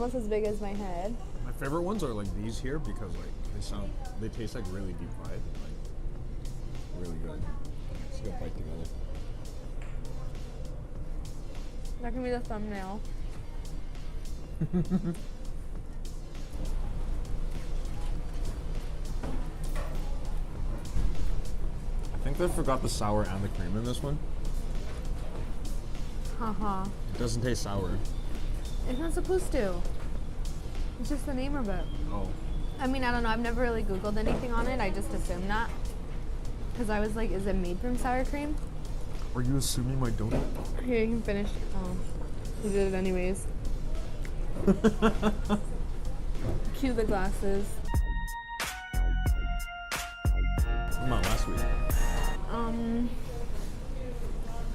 almost as big as my head. My favorite ones are like these here because like they taste like really deep fried and like really good. Let's go bite together. That can be the thumbnail. I think they forgot the sour and the cream in this one. Haha. It doesn't taste sour. It's not supposed to. It's just the name of it. Oh. I mean, I don't know. I've never really Googled anything on it. I just assumed that. Because I was like, is it made from sour cream? Are you assuming my donut? Here, you can finish. Oh, you did it anyways. Cue the glasses. What about last week?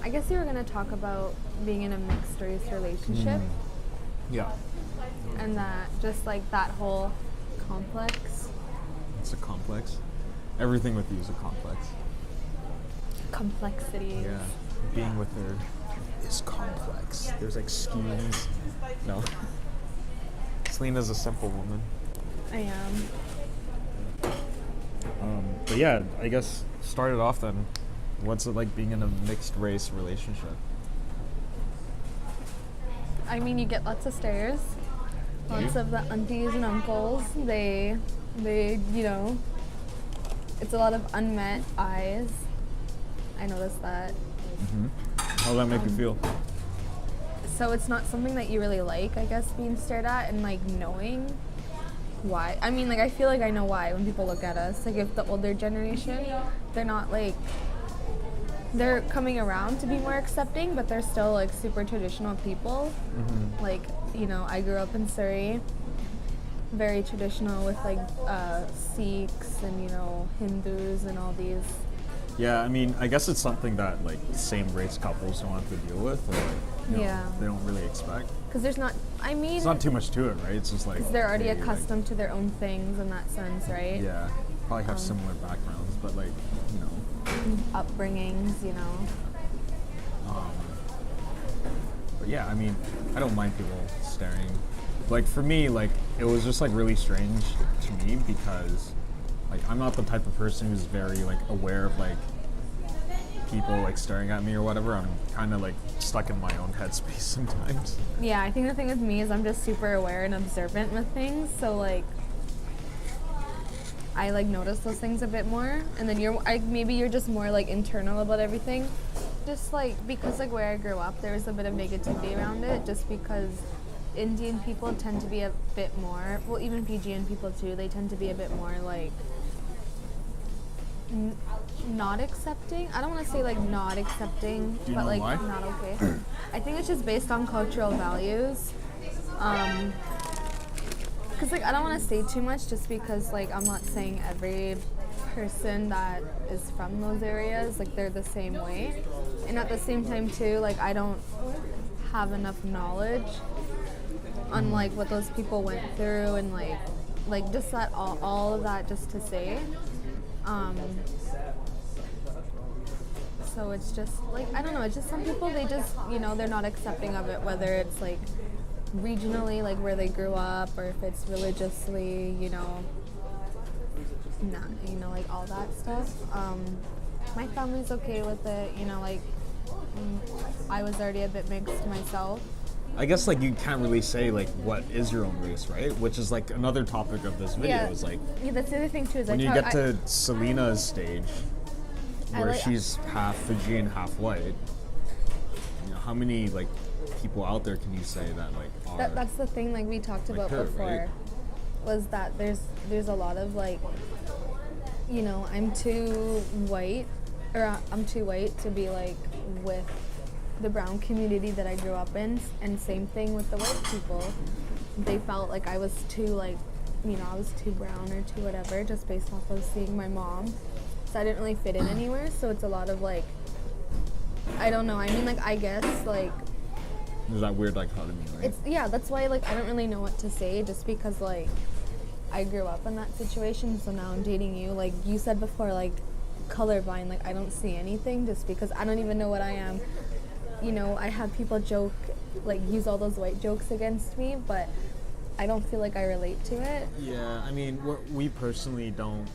I guess you were going to talk about being in a mixed race relationship. Yeah. And that, just like that whole complex. It's a complex. Everything with you is a complex. Complexity. Yeah. Being with her is complex. There's like schemes. No. Selena's a simple woman. I am. But yeah, I guess start it off then. What's it like being in a mixed race relationship? I mean, you get lots of stares. Lots of the aunties and uncles. They, you know, it's a lot of unmet eyes. I noticed that. Mm-hmm. How does that make you feel? So it's not something that you really like, I guess, being stared at and like knowing why. I mean, like I feel like I know why when people look at us. Like if the older generation, they're not like, they're coming around to be more accepting, but they're still like super traditional people. Mm-hmm. Like, you know, I grew up in Surrey, very traditional with like Sikhs and, you know, Hindus and all these. Yeah, I mean, I guess it's something that like same race couples don't have to deal with, or like, you know, Yeah. they don't really expect. Because there's not, I mean, It's not too much to it, right? It's just like because they're already hey, accustomed to their own things in that sense, right? Like, yeah, probably have similar backgrounds, but like, you know. Upbringings, you know. But yeah, I mean, I don't mind people staring. Like for me, like it was just like really strange to me because like I'm not the type of person who's very like aware of like people like staring at me or whatever. I'm kind of like stuck in my own headspace sometimes. Yeah, I think the thing with me is I'm just super aware and observant with things, so like I like notice those things a bit more, and then maybe you're just more like internal about everything. Just like because like where I grew up, there was a bit of negativity around it, just because Indian people tend to be a bit more, well, even Fijian people too, they tend to be a bit more like not accepting. I don't want to say like not accepting, Do you but know like why? not okay. I think it's just based on cultural values. Because like I don't want to say too much, just because like I'm not saying every person that is from those areas like they're the same way, and at the same time too, like I don't have enough knowledge on like what those people went through, and like just that all of that just to say. So it's just like I don't know, it's just some people, they just, you know, they're not accepting of it, whether it's like regionally, like where they grew up, or if it's religiously, you know, not, you know, like all that stuff. My family's okay with it, you know, like I was already a bit mixed myself. I guess like you can't really say like what is your own race, right? Which is like another topic of this video. Is like that's the other thing too. Is when you get to Selena's stage, where she's half Fijian, half white. You know, how many like people out there can you say that like are? That's the thing. Like we talked about her, before, right? Was that there's a lot of like, you know, I'm too white to be like with the brown community that I grew up in, and same thing with the white people. They felt like I was too like, you know, I was too brown or too whatever, just based off of seeing my mom. So I didn't really fit in anywhere. So it's a lot of like, I don't know. I mean, like I guess like. There's that weird dichotomy, right? It's that's why like I don't really know what to say, just because like I grew up in that situation. So now I'm dating you. Like you said before, like colorblind. Like I don't see anything, just because I don't even know what I am. You know, I have people joke, like use all those white jokes against me, but I don't feel like I relate to it. Yeah, I mean, we personally don't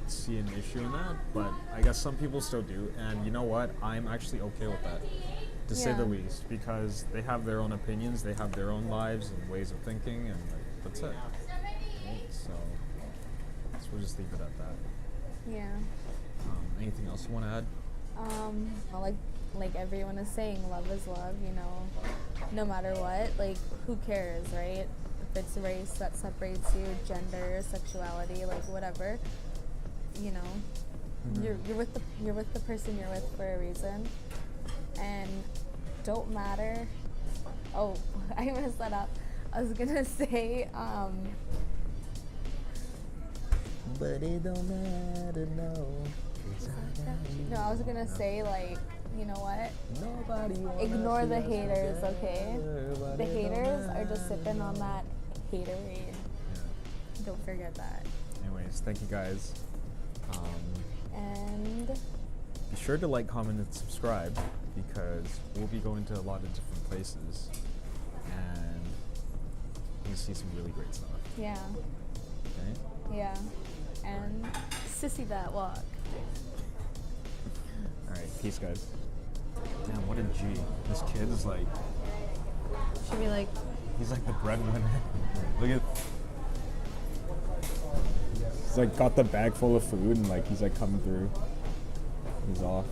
see an issue in that, but I guess some people still do, and you know what? I'm actually okay with that, to say the Yeah. least, because they have their own opinions, they have their own lives and ways of thinking, and like, that's it. Right? So we'll just leave it at that. Yeah. Anything else you want to add? Like everyone is saying, love is love, you know, no matter what, like who cares, right? If it's race that separates you, gender, sexuality, like whatever, you know, you're with the person you're with for a reason, and don't matter. Oh, I messed that up. I was gonna say, But it don't matter, no. no, I was gonna say, like, you know what? Nobody Ignore the haters, okay? The haters are just sipping on that haterade. Don't forget that. Anyways, thank you guys. And Be sure to like, comment, and subscribe, because we'll be going to a lot of different places, and you'll see some really great stuff. yeah, Okay? yeah. And sissy that walk. Alright, peace, guys. Damn, what a G. This kid is like, Should be like, he's like the breadwinner. Look at. He's like got the bag full of food and like he's like coming through. He's off.